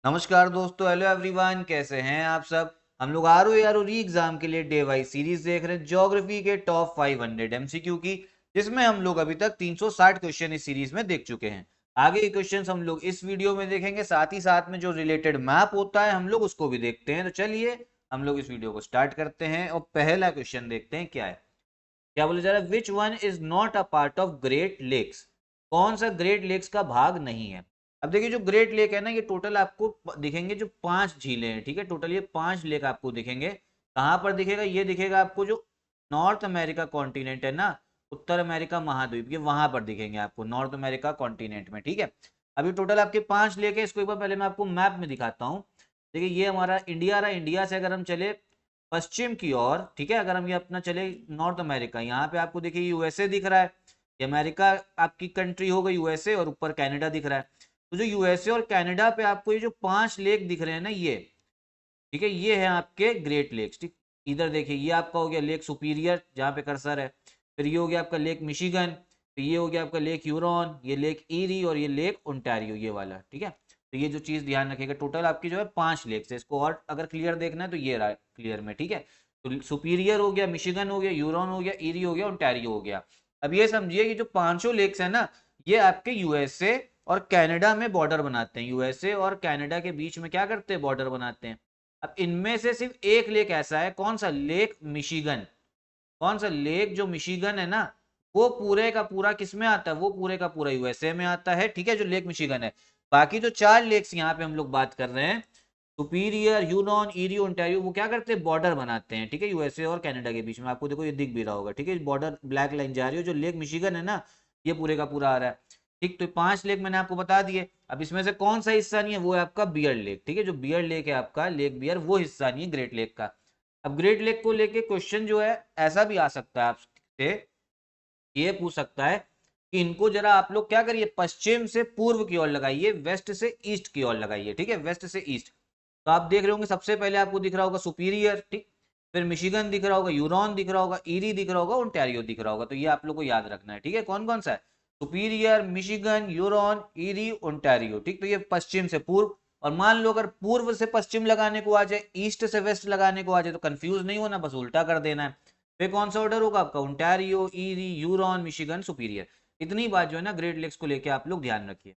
नमस्कार दोस्तों, hello everyone, कैसे हैं आप सब। हम लोग आर एग्जाम के लिए डे वाइज सीरीज देख रहे हैं ज्योग्राफी के टॉप 500 एमसीक्यू की, जिसमें हम लोग अभी तक 360 क्वेश्चन इस सीरीज में देख चुके हैं। आगे के क्वेश्चंस हम लोग इस वीडियो में देखेंगे, साथ ही साथ में जो रिलेटेड मैप होता है हम लोग उसको भी देखते हैं। तो चलिए हम लोग इस वीडियो को स्टार्ट करते हैं और पहला क्वेश्चन देखते हैं क्या है। क्या बोला जा रहा है, which one is not a part of great lakes. कौन सा ग्रेट लेक्स का भाग नहीं है। अब देखिए जो ग्रेट लेक है ना, ये टोटल आपको दिखेंगे जो 5 झीलें हैं, ठीक है। टोटल ये 5 लेक आपको दिखेंगे। कहाँ पर दिखेगा, ये दिखेगा आपको जो नॉर्थ अमेरिका कॉन्टिनेंट है ना, उत्तर अमेरिका महाद्वीप, ये वहां पर दिखेंगे आपको नॉर्थ अमेरिका कॉन्टिनेंट में, ठीक है। अभी टोटल आपके 5 लेक है। इसको एक बार पहले मैं आपको मैप में दिखाता हूँ। देखिए ये हमारा इंडिया रहा। इंडिया से अगर हम चले पश्चिम की ओर, ठीक है, अगर हम ये अपना चले नॉर्थ अमेरिका, यहाँ पे आपको देखिए यूएसए दिख रहा है। ये अमेरिका आपकी कंट्री हो गई यूएसए, और ऊपर कनाडा दिख रहा है। तो जो यूएसए और कनाडा पे आपको ये जो 5 लेक दिख रहे हैं ना, ये ठीक है, ये है आपके ग्रेट लेक्स, ठीक। इधर देखिए ये आपका हो गया लेक सुपीरियर, जहाँ पे कर्सर है। फिर ये हो गया आपका लेक मिशिगन। फिर ये हो गया आपका लेक ह्यूरॉन, ये लेक ईरी, और ये लेक ओंटारियो, ये वाला, ठीक है। तो ये जो चीज ध्यान रखिएगा, टोटल आपकी जो है 5 लेक्स है। इसको और अगर क्लियर देखना है तो ये रहा क्लियर में, ठीक है। तो सुपीरियर हो गया, मिशिगन हो गया, ह्यूरॉन हो गया, ईरी हो गया, ओंटारियो हो गया। अब ये समझिए कि जो 5 लेक्स है ना, ये आपके यूएसए और कनाडा में बॉर्डर बनाते हैं। यूएसए और कनाडा के बीच में क्या करते हैं, बॉर्डर बनाते हैं। अब इनमें से सिर्फ एक लेक ऐसा है, कौन सा, लेक मिशिगन। कौन सा लेक, जो मिशिगन है ना, वो पूरे का पूरा किस में आता है, वो पूरे का पूरा यूएसए में आता है, ठीक है, जो लेक मिशिगन है। बाकी जो 4 लेक्स यहाँ पे हम लोग बात कर रहे हैं, सुपीरियर, ह्यूरॉन, ईरी, ओंटारियो, वो क्या करते हैं, बॉर्डर बनाते हैं, ठीक है, यूएसए और कनाडा के बीच में। आपको देखो ये दिख भी रहा होगा, ठीक है, बॉर्डर ब्लैक लाइन जा रही है। जो लेक मिशिगन है ना, ये पूरे का पूरा आ रहा है, ठीक। तो 5 लेक मैंने आपको बता दिए। अब इसमें से कौन सा हिस्सा नहीं है, वो है आपका बियर लेक, ठीक है। जो बियर लेक है आपका, लेक बियर, वो हिस्सा नहीं है ग्रेट लेक का। अब ग्रेट लेक को लेके क्वेश्चन जो है ऐसा भी आ सकता है आपसे, ये पूछ सकता है कि इनको जरा आप लोग क्या करिए, पश्चिम से पूर्व की ओर लगाइए, वेस्ट से ईस्ट की ओर लगाइए, ठीक है, वेस्ट से ईस्ट। तो आप देख रहे होंगे सबसे पहले आपको दिख रहा होगा सुपीरियर, ठीक। फिर मिशिगन दिख रहा होगा, यूरॉन दिख रहा होगा, ईरी दिख रहा होगा, ओंटारियो दिख रहा होगा। तो ये आप लोग को याद रखना है, ठीक है, कौन कौन सा है, सुपीरियर, मिशिगन, यूरॉन, ईरी, ओंटारियो, ठीक। तो ये पश्चिम से पूर्व। और मान लो अगर पूर्व से पश्चिम लगाने को आ जाए, ईस्ट से वेस्ट लगाने को आ जाए, तो कंफ्यूज नहीं होना, बस उल्टा कर देना है। फिर कौन सा ऑर्डर होगा आपका, ओंटारियो, ईरी, यूरॉन, मिशिगन, सुपीरियर। इतनी बात जो है ना ग्रेट लेक्स को लेके आप लोग ध्यान रखिए।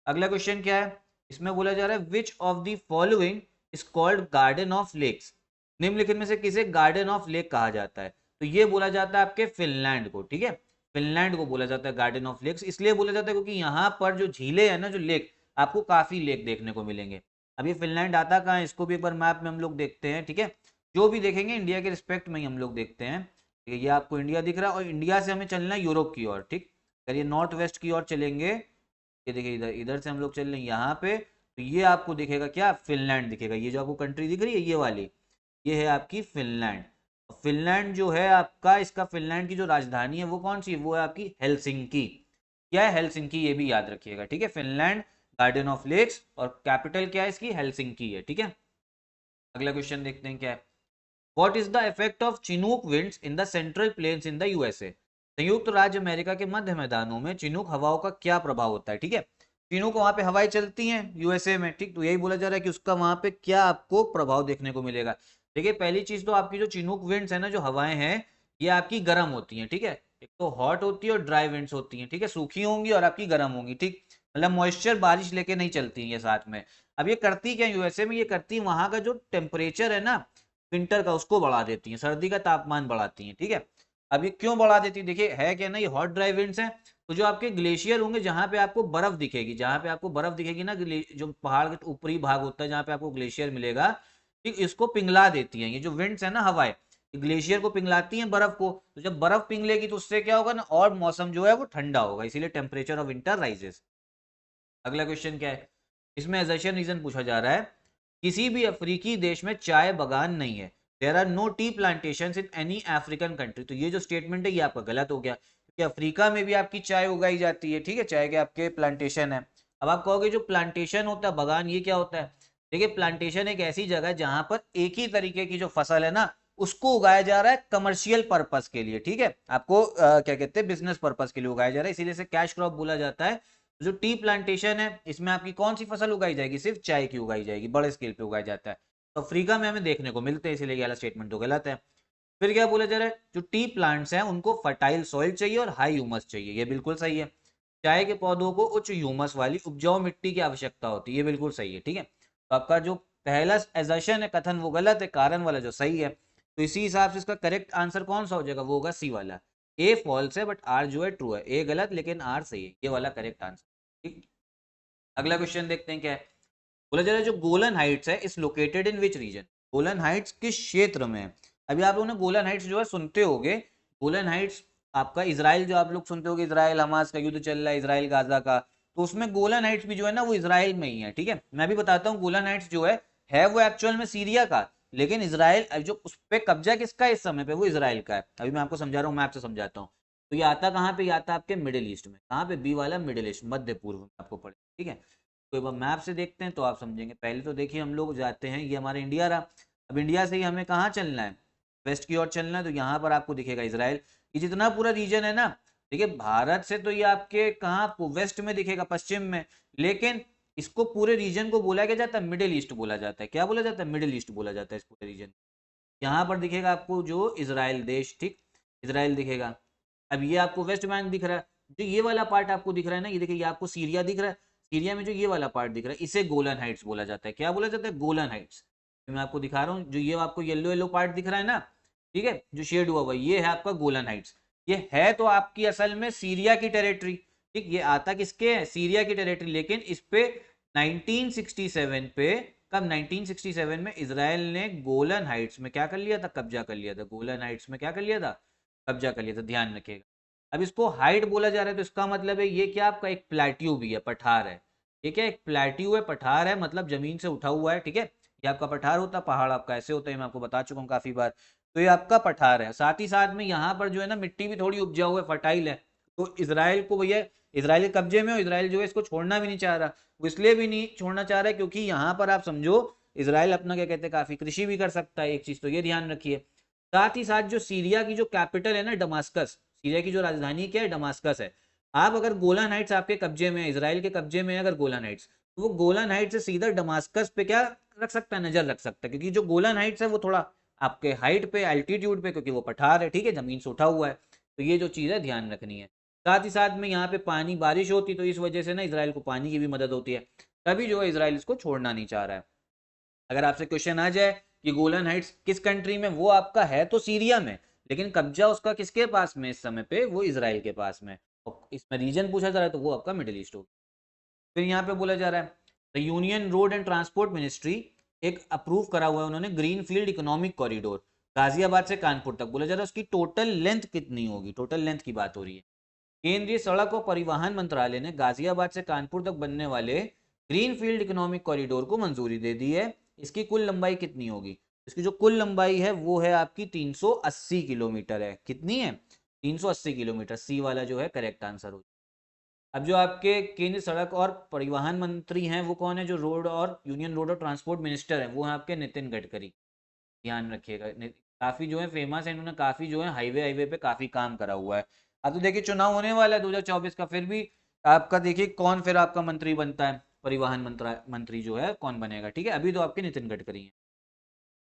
अगला क्वेश्चन क्या है, इसमें बोला जा रहा है which of the following is called garden of lakes. निम्नलिखित में से किसे गार्डन ऑफ लेक कहा जाता है। तो ये बोला जाता है आपके फिनलैंड को, ठीक है। फिनलैंड को बोला जाता है गार्डन ऑफ लेक्स। इसलिए बोला जाता है क्योंकि यहाँ पर जो झीलें हैं ना, जो लेक, आपको काफी लेक देखने को मिलेंगे। अब ये फिनलैंड आता कहाँ है, इसको भी एक बार मैप में हम लोग देखते हैं, ठीक है। जो भी देखेंगे इंडिया के रिस्पेक्ट में ही हम लोग देखते हैं, ठीक है। ये आपको इंडिया दिख रहा है, और इंडिया से हमें चलना है यूरोप की ओर, ठीक। अगर ये नॉर्थ वेस्ट की ओर चलेंगे, ये देखिए इधर इधर से हम लोग चल रहे हैं यहाँ पे, तो ये आपको दिखेगा क्या, फिनलैंड दिखेगा। ये जो आपको कंट्री दिख रही है ये वाली, ये है आपकी फिनलैंड। फिनलैंड जो है आपका, इसका फिनलैंड की जो राजधानी है वो कौन सी है, वो है आपकी हेलसिंकी। क्या है, हेलसिंकी, ये भी याद रखिएगा, ठीक है। फिनलैंड गार्डन ऑफ लेक्स, और कैपिटल क्या है इसकी, हेलसिंकी है, ठीक है। अगला क्वेश्चन देखते हैं क्या है। What is the effect of Chinook winds in the central plains in the USA. संयुक्त राज्य अमेरिका के मध्य मैदानों में चिनूक हवाओं का क्या प्रभाव होता है, ठीक है। चिनूक वहां पे हवाएं चलती हैं यूएसए में, ठीक। तो यही बोला जा रहा है कि उसका वहां पे क्या आपको प्रभाव देखने को मिलेगा। देखिए पहली चीज तो आपकी जो चिनूक विंड्स है ना, जो हवाएं हैं, ये आपकी गर्म होती हैं, ठीक है। एक तो हॉट होती है और ड्राई विंड्स होती हैं, ठीक है, सूखी होंगी और आपकी गर्म होंगी, ठीक। मतलब मॉइस्चर बारिश लेके नहीं चलती हैं ये साथ में। अब ये करती क्या यूएसए में, ये करती वहां का जो टेम्परेचर है ना विंटर का, उसको बढ़ा देती हैं, सर्दी का तापमान बढ़ाती हैं, ठीक है। अब ये क्यों बढ़ा देती है, देखिए है क्या ना, ये हॉट ड्राई विंड्स हैं। तो जो आपके ग्लेशियर होंगे, जहां पे आपको बर्फ दिखेगी, जहां पे आपको बर्फ दिखेगी ना, जो पहाड़ के ऊपरी भाग होता है जहां पे आपको ग्लेशियर मिलेगा, ठीक, इसको पिघला देती हैं ये जो विंड्स है ना, हवाएं, ग्लेशियर को पिघलाती हैं बर्फ को। तो जब बर्फ पिघलेगी तो उससे क्या होगा ना, और मौसम जो है वो ठंडा होगा, इसीलिए टेम्परेचर ऑफ विंटर राइजेस। अगला क्वेश्चन क्या है, इसमें एजर्शन रीजन पूछा जा रहा है, किसी भी अफ्रीकी देश में चाय बागान नहीं है। There are no tea plantation in any African country. तो ये जो स्टेटमेंट है ये आपका गलत हो गया, क्योंकि अफ्रीका में भी आपकी चाय उगाई जाती है, ठीक है, चाय के आपके प्लांटेशन है। अब आप कहोगे जो प्लांटेशन होता है, बागान, ये क्या होता है। देखिए प्लांटेशन एक ऐसी जगह है जहां पर एक ही तरीके की जो फसल है ना, उसको उगाया जा रहा है कमर्शियल पर्पस के लिए, ठीक है। आपको क्या कहते हैं, बिजनेस पर्पस के लिए उगाया जा रहा है, इसीलिए से कैश क्रॉप बोला जाता है। जो टी प्लांटेशन है इसमें आपकी कौन सी फसल उगाई जाएगी, सिर्फ चाय की उगाई जाएगी, बड़े स्केल पे उगाया जाता है। तो अफ्रीका में हमें देखने को मिलते हैं, इसीलिए ये वाला स्टेटमेंट तो गलत है। फिर क्या बोला जा रहा है, जो टी प्लांट्स हैं उनको फर्टाइल सॉइल चाहिए और हाई ह्यूमस चाहिए, ये बिल्कुल सही है। चाय के पौधों को उच्च ह्यूमस वाली उपजाऊ मिट्टी की आवश्यकता होती है, ये बिल्कुल सही है। ठीक है, तो आपका जो पहला एजर्शन है, कथन, वो गलत है, कारण वाला जो सही है। तो इसी हिसाब से इसका करेक्ट आंसर कौन सा हो जाएगा, वो होगा सी वाला। ए फॉल्स है बट आर जो है ट्रू है, ए गलत लेकिन आर सही है, ये वाला करेक्ट आंसर। ठीक, अगला क्वेश्चन देखते हैं क्या है। बोला जा रहा है जो गोलन हाइट्स है इस located in which region, Golan Heights किस क्षेत्र में है। अभी आप लोगों ने गोलन हाइट्स जो है सुनते होगे, गोलन हाइट्स आपका इजराइल, जो आप लोग सुनते होगे इजराइल हमास का युद्ध चल रहा है, इजराइल गाजा का, तो उसमें गोलन हाइट्स भी जो है ना वो इजराइल में ही है। ठीक है, मैं भी बताता हूँ, गोलन हाइट्स जो है वो एक्चुअल में सीरिया का, लेकिन इजराइल जो उस पर कब्जा किसका है इस समय पे, वो इजराइल का है। अभी मैं आपको समझा रहा हूँ, मैं आपसे समझाता हूँ। तो ये आता कहाँ पे, ये आता आपके मिडिल ईस्ट में, कहाँ पे, बी वाला मिडिल ईस्ट, मध्य पूर्व में आपको पड़े। ठीक है, तो एक बार मैप से देखते हैं तो आप समझेंगे। पहले तो देखिए हम लोग जाते हैं, ये हमारा इंडिया रहा, अब इंडिया से ही हमें कहाँ चलना है, वेस्ट की ओर चलना है। तो यहाँ पर आपको दिखेगा इजराइल, ये जितना पूरा रीजन है ना, देखिए भारत से तो ये आपके कहाँ वेस्ट में दिखेगा, पश्चिम में, लेकिन इसको पूरे रीजन को बोला क्या जाता है, मिडिल ईस्ट बोला जाता है। क्या बोला जाता है, मिडिल ईस्ट बोला जाता है इस पूरे रीजन। यहाँ पर दिखेगा आपको जो इजराइल देश, ठीक, इजराइल दिखेगा। अब ये आपको वेस्ट बैंक दिख रहा है, जो ये वाला पार्ट आपको दिख रहा है ना, ये देखिए, ये आपको सीरिया दिख रहा है, सीरिया में जो ये वाला पार्ट दिख रहा है इसे गोलन हाइट्स बोला जाता है। क्या बोला जाता है, गोलन हाइट्स। तो मैं आपको दिखा रहा हूँ, जो ये आपको येलो येलो पार्ट दिख रहा है ना, ठीक है, जो शेड हुआ हुआ, ये है आपका गोलन हाइट्स। ये है तो आपकी असल में सीरिया की टेरिटरी, ठीक, ये आता किसके है, सीरिया की टेरिटरी, लेकिन इस पे 1967 पे, कब, 1967 में इजराइल ने गोलन हाइट्स में क्या कर लिया था, कब्जा कर लिया था। गोलन हाइट्स में क्या कर लिया था, कब्जा कर लिया था, ध्यान रखिएगा। अब इसको हाइट बोला जा रहा है तो इसका मतलब है ये क्या आपका एक प्लेट्यू भी है, पठार है। ये क्या, एक प्लेट्यू है, पठार है, मतलब जमीन से उठा हुआ है। ठीक है, ये आपका पठार होता है, पहाड़ आपका ऐसे होता है, मैं आपको बता चुका हूँ काफी बार। तो ये आपका पठार है, साथ ही साथ में यहाँ पर जो है ना मिट्टी भी थोड़ी उपजाऊ है, फर्टाइल है। तो इसराइल को भैया, इसराइल के कब्जे में हो, इसराइल जो है इसको छोड़ना भी नहीं चाह रहा। वो इसलिए भी नहीं छोड़ना चाह रहा है क्योंकि यहाँ पर आप समझो इसराइल अपना क्या कहते हैं, काफी कृषि भी कर सकता है, एक चीज तो ये ध्यान रखिए। साथ ही साथ जो सीरिया की जो कैपिटल है ना, डमास्कस, सीरिया की जो राजधानी क्या है, डमास्कस है। आप अगर गोलान हाइट्स आपके कब्जे में, इसराइल के कब्जे में अगर गोलान हाइट्स, तो वो गोलान हाइट्स से सीधा डमास्कस पे क्या रख सकता है, नजर रख सकता है, क्योंकि जो गोलान हाइट्स है वो थोड़ा आपके हाइट पे, एल्टीट्यूड पे, क्योंकि वो पठार है, ठीक है, जमीन से उठा हुआ है। तो ये जो चीज़ है ध्यान रखनी है। साथ ही साथ में यहाँ पे पानी, बारिश होती तो इस वजह से ना इसराइल को पानी की भी मदद होती है, तभी जो है इसराइल इसको छोड़ना नहीं चाह रहा है। अगर आपसे क्वेश्चन आ जाए कि गोलन हाइट्स किस कंट्री में, वो आपका है तो सीरिया में, लेकिन कब्जा उसका किसके पास में इस समय पे, वो इसराइल के पास में। और इसमें रीजन पूछा जा रहा है तो वो आपका मिडिल ईस्ट होगा। फिर यहाँ पे बोला जा रहा है the union road and transport ministry एक अप्रूव करा हुआ है उन्होंने green field economic corridor, Ghaziabad से कानपुर तक। बोला जा रहा है उसकी टोटल लेंथ कितनी होगी, टोटल लेंथ की बात हो रही है। केंद्रीय सड़क और परिवहन मंत्रालय ने गाजियाबाद से कानपुर तक बनने वाले ग्रीन फील्ड इकोनॉमिक कॉरिडोर को मंजूरी दे दी है। इसकी कुल लंबाई कितनी होगी, इसकी जो कुल लंबाई है वो है आपकी 380 किलोमीटर है। कितनी है, 380 किलोमीटर, सी वाला जो है करेक्ट आंसर हो। अब जो आपके केंद्रीय सड़क और परिवहन मंत्री हैं वो कौन है, जो रोड और यूनियन रोड और ट्रांसपोर्ट मिनिस्टर हैं वो है आपके नितिन गडकरी। ध्यान रखिएगा, काफी जो है फेमस है, इन्होंने काफी जो है हाईवे हाईवे पे काफी काम करा हुआ है। अब तो देखिए चुनाव होने वाला है 2024 का, फिर भी आपका देखिए कौन फिर आपका मंत्री बनता है, परिवहन मंत्री जो है कौन बनेगा। ठीक है, अभी तो आपके नितिन गडकरी हैं।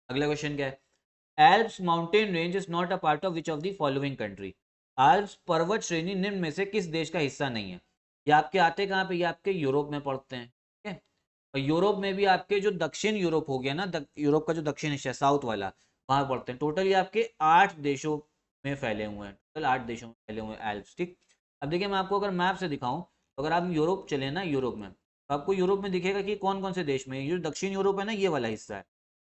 अगला क्वेश्चन क्या है, Alps mountain range is not a part of which of the following country. Alps पर्वत श्रेणी निम्न में से किस देश का हिस्सा नहीं है। ये आपके आते कहाँ पे, ये आपके यूरोप में पड़ते हैं। ठीक है, और यूरोप में भी आपके जो दक्षिण यूरोप हो गया ना, यूरोप का जो दक्षिण हिस्सा साउथ वाला, वहां पड़ते हैं। टोटल ये आपके 8 देशों में फैले हुए हैं, टोटल 8 देशों में फैले हुए हैं एल्प्स। ठीक, अब देखिए मैं आपको अगर मैप से दिखाऊं, तो अगर आप यूरोप चले ना, यूरोप में, तो आपको यूरोप में दिखेगा कि कौन कौन से देश में, ये जो दक्षिण यूरोप है ना, ये वाला हिस्सा है,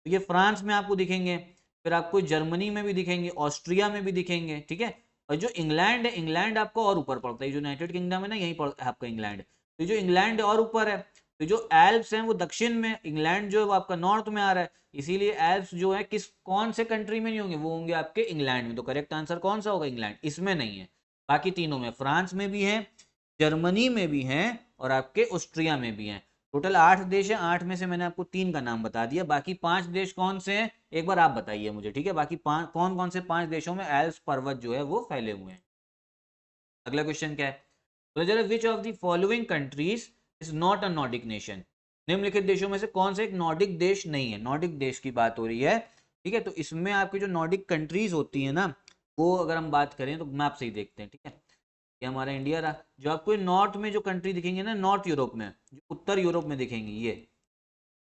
तो ये फ्रांस में आपको दिखेंगे, फिर आपको जर्मनी में भी दिखेंगे, ऑस्ट्रिया में भी दिखेंगे। ठीक है, और जो इंग्लैंड है, इंग्लैंड आपको और ऊपर पड़ता है, जो यूनाइटेड किंगडम है ना, यहीं पर आपका इंग्लैंड। तो जो इंग्लैंड और ऊपर है, तो जो एल्प्स हैं वो दक्षिण में, इंग्लैंड जो है वो आपका नॉर्थ में आ रहा है, इसीलिए एल्प्स जो है किस कौन से कंट्री में नहीं होंगे, वो होंगे आपके इंग्लैंड में। तो करेक्ट आंसर कौन सा होगा, इंग्लैंड, इसमें नहीं है। बाकी तीनों में, फ्रांस में भी है, जर्मनी में भी हैं, और आपके ऑस्ट्रिया में भी हैं। टोटल 8 देश हैं, 8 में से मैंने आपको 3 का नाम बता दिया, बाकी 5 देश कौन से हैं एक बार आप बताइए मुझे। ठीक है, बाकी कौन कौन से 5 देशों में एल्प्स पर्वत जो है वो फैले हुए हैं। अगला क्वेश्चन क्या है, बोला जा रहा है which of the following countries is not a Nordic nation, निम्नलिखित देशों में से कौन सा एक नॉर्डिक देश नहीं है। नॉर्डिक देश की बात हो रही है, ठीक है। तो इसमें आपकी जो नॉर्डिक कंट्रीज होती है ना, वो अगर हम बात करें तो मैप से ही देखते हैं, ठीक है। ये हमारा इंडिया रहा। जो आपको नॉर्थ में जो कंट्री दिखेंगे ना, नॉर्थ यूरोप में, जो उत्तर यूरोप में दिखेंगी,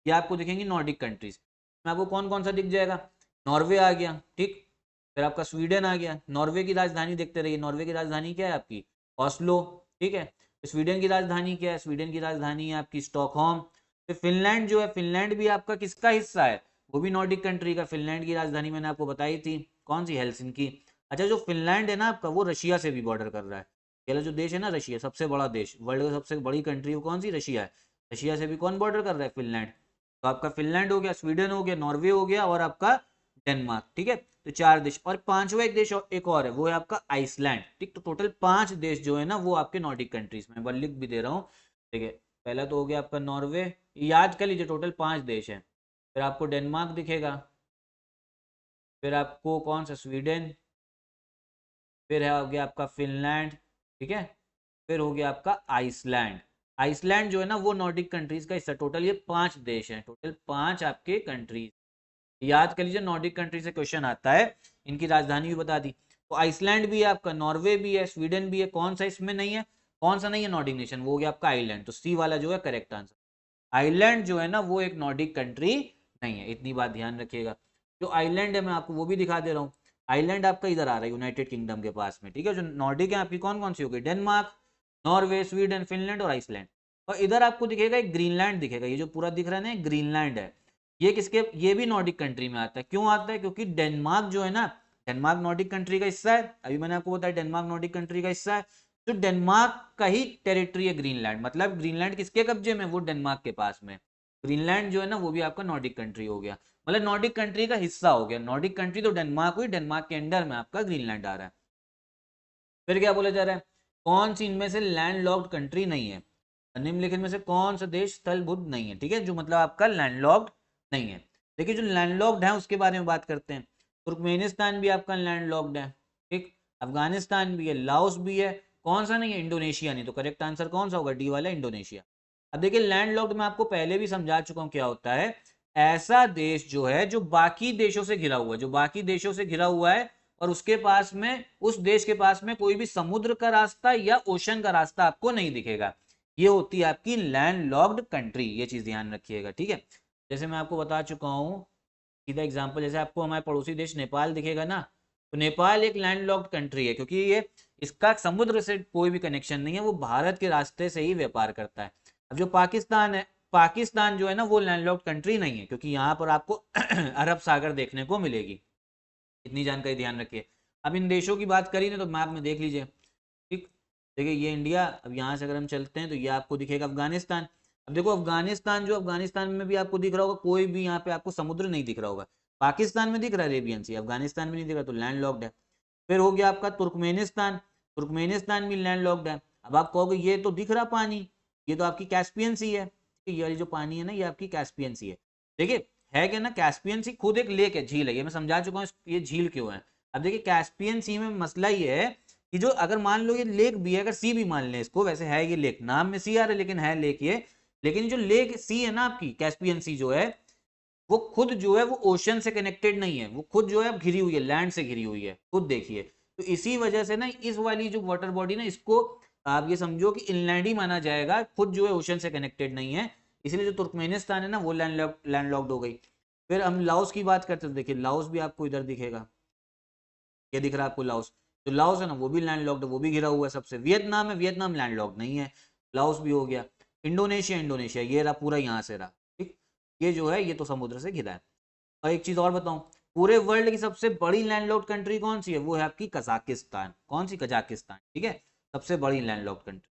ये आपको दिखेंगी नॉर्डिक कंट्रीज में। आपको कौन कौन सा दिख जाएगा, नॉर्वे आ गया, ठीक। फिर आपका स्वीडन आ गया। नॉर्वे की राजधानी देखते रहिए, नॉर्वे की राजधानी क्या है आपकी, ऑस्लो, ठीक है। स्वीडन की राजधानी क्या है, स्वीडन की राजधानी है आपकी स्टॉकहोम। फिर फिनलैंड जो है, फिनलैंड भी आपका किसका हिस्सा है, वो भी नॉर्डिक कंट्री का। फिनलैंड की राजधानी मैंने आपको बताई थी, कौन सी, हेलसिंकी। अच्छा, जो फिनलैंड है ना आपका, वो रशिया से भी बॉर्डर कर रहा है। पहला जो देश है ना रशिया, सबसे बड़ा देश, वर्ल्ड का सबसे बड़ी कंट्री वो कौन सी, रशिया है। रशिया से भी कौन बॉर्डर कर रहा है, फिनलैंड। तो आपका फिनलैंड हो गया, स्वीडन हो गया, नॉर्वे हो गया, और आपका डेनमार्क, ठीक है। तो 4 देश, और पांचवा एक देश एक और है, वो है आपका आइसलैंड, ठीक। तो टोटल 5 देश जो है ना, वो आपके नॉर्डिक कंट्रीज में, लिख भी दे रहा हूँ, ठीक है। पहला तो हो गया आपका नॉर्वे, याद कर लीजिए टोटल 5 देश है। फिर आपको डेनमार्क दिखेगा, फिर आपको कौन सा, स्वीडन, फिर है हो गया आपका फिनलैंड, ठीक है। फिर हो गया आपका आइसलैंड। आइसलैंड जो है ना, वो नॉर्डिक कंट्रीज का हिस्सा। टोटल ये 5 देश हैं, टोटल 5 आपके कंट्रीज। याद कर लीजिए, नॉर्डिक कंट्री से क्वेश्चन आता है, इनकी राजधानी भी बता दी। तो आइसलैंड भी है आपका, नॉर्वे भी है, स्वीडन भी है, कौन सा इसमें नहीं है, कौन सा नहीं है नॉर्डिक नेशन, वो हो गया आपका आइलैंड। तो सी वाला जो है करेक्ट आंसर। आइलैंड जो है ना, वो एक नॉर्डिक कंट्री नहीं है, इतनी बात ध्यान रखिएगा। जो आइलैंड है मैं आपको वो भी दिखा दे रहा हूँ। आइलैंड आपका इधर आ रहा है, यूनाइटेड किंगडम के पास में, ठीक है। जो नॉर्डिक है आपकी कौन कौन सी हो गई, डेनमार्क, नॉर्वे, स्वीडन, फिनलैंड और आइसलैंड। और इधर आपको दिखेगा एक ग्रीनलैंड दिखेगा, ये जो पूरा दिख रहा है ना, ग्रीनलैंड है। ये किसके, ये भी नॉर्डिक कंट्री में आता है। क्यों आता है, क्योंकि डेनमार्क जो है ना, डेनमार्क नॉर्डिक कंट्री का हिस्सा है। अभी मैंने आपको बताया डेनमार्क नॉर्डिक कंट्री का हिस्सा है। तो डेनमार्क का ही टेरिटरी है ग्रीनलैंड, मतलब ग्रीनलैंड किसके कब्जे में, वो डेनमार्क के पास में। ग्रीनलैंड जो है ना, वो भी आपका नॉर्डिक कंट्री हो गया, मतलब नॉर्डिक कंट्री का हिस्सा हो गया। नॉर्डिक कंट्री तो डेनमार्क हुई, डेनमार्क के अंडर में आपका ग्रीनलैंड आ रहा है। फिर क्या बोला जा रहा है, कौन सी इनमें से लैंड लॉक्ड कंट्री नहीं है, निम्नलिखित में से कौन सा देश स्थलबद्ध नहीं है, ठीक है। जो मतलब आपका लैंड लॉक्ड नहीं है। देखिए, जो लैंड लॉक्ड है उसके बारे में बात करते हैं। तुर्कमेनिस्तान भी आपका लैंड लॉक्ड है, ठीक। अफगानिस्तान भी है, लाओस भी है, कौन सा नहीं है, इंडोनेशिया नहीं। तो करेक्ट आंसर कौन सा होगा, डी वाला, इंडोनेशिया। अब देखिए, लैंड लॉक्ड में आपको पहले भी समझा चुका हूं क्या होता है। ऐसा देश जो है, जो बाकी देशों से घिरा हुआ है, जो बाकी देशों से घिरा हुआ है, और उसके पास में, उस देश के पास में कोई भी समुद्र का रास्ता या ओशन का रास्ता आपको नहीं दिखेगा, ये होती है आपकी लैंड लॉक्ड कंट्री। ये चीज ध्यान रखिएगा, ठीक है। जैसे मैं आपको बता चुका हूँ, सीधा एग्जांपल, जैसे आपको हमारे पड़ोसी देश नेपाल दिखेगा ना, तो नेपाल एक लैंड लॉक्ड कंट्री है, क्योंकि ये, इसका समुद्र से कोई भी कनेक्शन नहीं है, वो भारत के रास्ते से ही व्यापार करता है। अब जो पाकिस्तान है, पाकिस्तान जो है ना, वो लैंड लॉक्ड कंट्री नहीं है, क्योंकि यहाँ पर आपको अरब सागर देखने को मिलेगी। इतनी जानकारी ध्यान रखिए। अब इन देशों की बात करी ना, तो मैप में देख लीजिए, ठीक। देखिए, ये इंडिया, अब यहाँ से अगर हम चलते हैं तो ये आपको दिखेगा अफगानिस्तान। अब देखो, अफगानिस्तान, जो अफगानिस्तान में भी आपको दिख रहा होगा, कोई भी यहाँ पे आपको समुद्र नहीं दिख रहा होगा। पाकिस्तान में दिख रहा है अरेबियन सी, अफगानिस्तान में नहीं दिख रहा, तो लैंड लॉक्ड है। फिर हो गया आपका तुर्कमेनिस्तान, तुर्कमेनिस्तान भी लैंड लॉक्ड है। अब आप कहोगे ये तो दिख रहा पानी, ये तो आपकी कैस्पियन सी है, ये जो पानी है ना, ये आपकी कैस्पियन सी है। देखिए, है क्या ना, कैस्पियन सी खुद एक लेक है, झील है, ये मैं समझा चुका हूँ ये झील क्यों है। अब देखिए, कैस्पियन सी में मसला ये है कि जो, अगर मान लो ये लेक भी है, अगर सी भी मान लें इसको, वैसे है ये लेक, नाम में सी आ रहा है लेकिन है लेक ये। लेकिन जो लेक सी है ना आपकी कैस्पियन सी जो है, वो खुद जो है वो ओशन से कनेक्टेड नहीं है, वो खुद जो है अब घिरी हुई है, लैंड से घिरी हुई है, खुद देखिए। तो इसी वजह से ना, इस वाली जो वाटर बॉडी ना, इसको आप ये समझो कि इनलैंड ही माना जाएगा, खुद जो है ओशन से कनेक्टेड नहीं है। इसलिए जो तुर्कमेनिस्तान है ना, वो लैंड लॉक्ड हो गई। फिर हम लाओस की बात करते हैं, तो देखिए लाओस भी आपको इधर दिखेगा, ये दिख रहा है आपको लाओस। तो लाओस है ना, वो भी लैंड लॉक्ड है, वो भी घिरा हुआ है सबसे। वियतनाम है, वियतनाम लैंड लॉक्ड नहीं है, लाओस भी हो गया। इंडोनेशिया, इंडोनेशिया ये रहा पूरा यहाँ से रहा, ठीक। ये जो है, ये तो समुद्र से घिरा है। और एक चीज और बताऊं, पूरे वर्ल्ड की सबसे बड़ी लैंडलॉक्ड कंट्री कौन सी है, वो है आपकी कजाकिस्तान। कौन सी, कजाकिस्तान, ठीक है, सबसे बड़ी लैंडलॉक्ड कंट्री।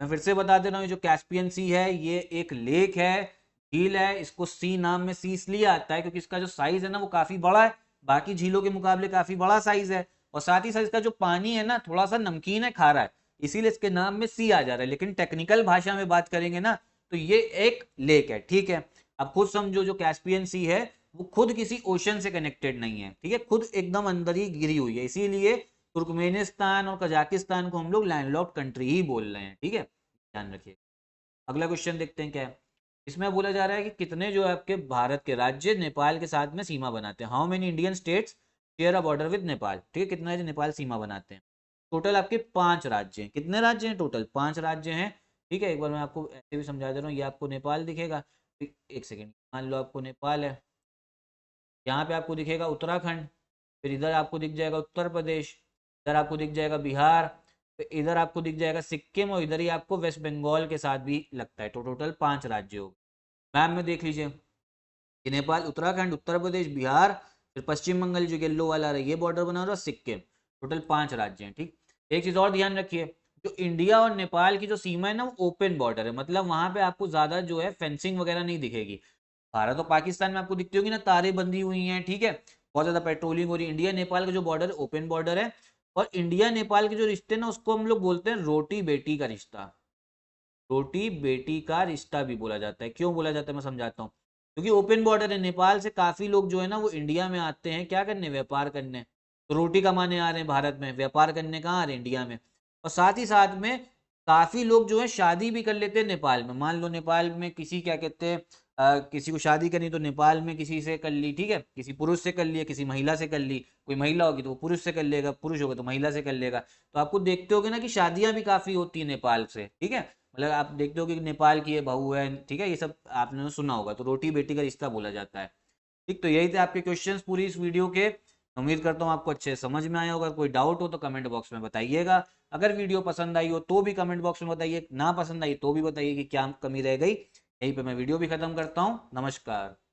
मैं फिर से बता दे रहा हूँ, जो कैस्पियन सी है, ये एक लेक है, झील है। इसको सी नाम में सी इसलिए आता है क्योंकि इसका जो साइज है ना, वो काफी बड़ा है, बाकी झीलों के मुकाबले काफी बड़ा साइज है। और साथ ही साथ इसका जो पानी है ना, थोड़ा सा नमकीन है, खारा है, इसीलिए इसके नाम में सी आ जा रहा है। लेकिन टेक्निकल भाषा में बात करेंगे ना, तो ये एक लेक है, ठीक है। अब खुद समझो, जो कैस्पियन सी है, वो खुद किसी ओशन से कनेक्टेड नहीं है, ठीक है, खुद एकदम अंदर ही गिरी हुई है। इसीलिए तुर्कमेनिस्तान और कजाकिस्तान को हम लोग लैंडलॉक्ड कंट्री ही बोल रहे हैं, ठीक है, ध्यान रखिए। अगला क्वेश्चन देखते हैं क्या है। इसमें बोला जा रहा है कि कितने जो है आपके भारत के राज्य नेपाल के साथ में सीमा बनाते हैं, how many Indian states share a border with Nepal, ठीक है, कितने राज्य नेपाल सीमा बनाते हैं। टोटल आपके 5 राज्य हैं। कितने राज्य हैं टोटल? 5 राज्य हैं, ठीक है। एक बार मैं आपको ऐसे भी समझा दे रहा हूँ, ये आपको नेपाल दिखेगा, एक सेकेंड, मान लो आपको नेपाल है, यहाँ पे आपको दिखेगा उत्तराखंड, फिर इधर आपको दिख जाएगा उत्तर प्रदेश, इधर आपको दिख जाएगा बिहार, फिर इधर आपको दिख जाएगा सिक्किम, और इधर ही आपको वेस्ट बंगाल के साथ भी लगता है। तो टोटल 5 राज्य हो गए। मैप में देख लीजिए कि नेपाल, उत्तराखंड, उत्तर प्रदेश, बिहार, फिर पश्चिम बंगाल जो येलो वाला रहा है ये बॉर्डर बना रहा है, सिक्किम, टोटल 5 राज्य हैं, ठीक। एक चीज और ध्यान रखिए, जो इंडिया और नेपाल की जो सीमा है ना वो ओपन बॉर्डर है, मतलब वहां पे आपको ज्यादा जो है फेंसिंग वगैरह नहीं दिखेगी। भारत और पाकिस्तान में आपको दिखती होगी ना तारे बंधी हुई हैं, ठीक है, बहुत ज्यादा पेट्रोलिंग हो रही है। इंडिया नेपाल का जो बॉर्डर है ओपन बॉर्डर है, और इंडिया नेपाल के जो रिश्ते ना उसको हम लोग बोलते हैं रोटी बेटी का रिश्ता। रोटी बेटी का रिश्ता भी बोला जाता है। क्यों बोला जाता है मैं समझाता हूँ। क्योंकि ओपन बॉर्डर है, नेपाल से काफी लोग जो है ना वो इंडिया में आते हैं क्या करने, व्यापार करने। तो रोटी कमाने आ रहे हैं भारत में, व्यापार करने कहाँ आ रहे हैं, इंडिया में। और साथ ही साथ में काफी लोग जो है शादी भी कर लेते हैं नेपाल में। मान लो नेपाल में किसी क्या कहते हैं किसी को शादी करनी तो नेपाल में किसी से कर ली, ठीक है, किसी पुरुष से कर लिया, किसी महिला से कर ली। कोई महिला होगी तो वो पुरुष से कर लेगा, पुरुष होगा तो महिला से कर लेगा। तो आपको देखते होगे ना कि शादियां भी काफी होती है नेपाल से, ठीक है, मतलब आप देखते हो कि नेपाल की ये बहू है, ठीक है, ये सब आपने सुना होगा। तो रोटी बेटी का रिश्ता बोला जाता है, ठीक। तो यही थे आपके क्वेश्चंस पूरी इस वीडियो के। उम्मीद करता हूँ आपको अच्छे समझ में आया होगा। कोई डाउट हो तो कमेंट बॉक्स में बताइएगा। अगर वीडियो पसंद आई हो तो भी कमेंट बॉक्स में बताइए, ना पसंद आई तो भी बताइए कि क्या कमी रह गई। यहीं पे मैं वीडियो भी खत्म करता हूँ। नमस्कार।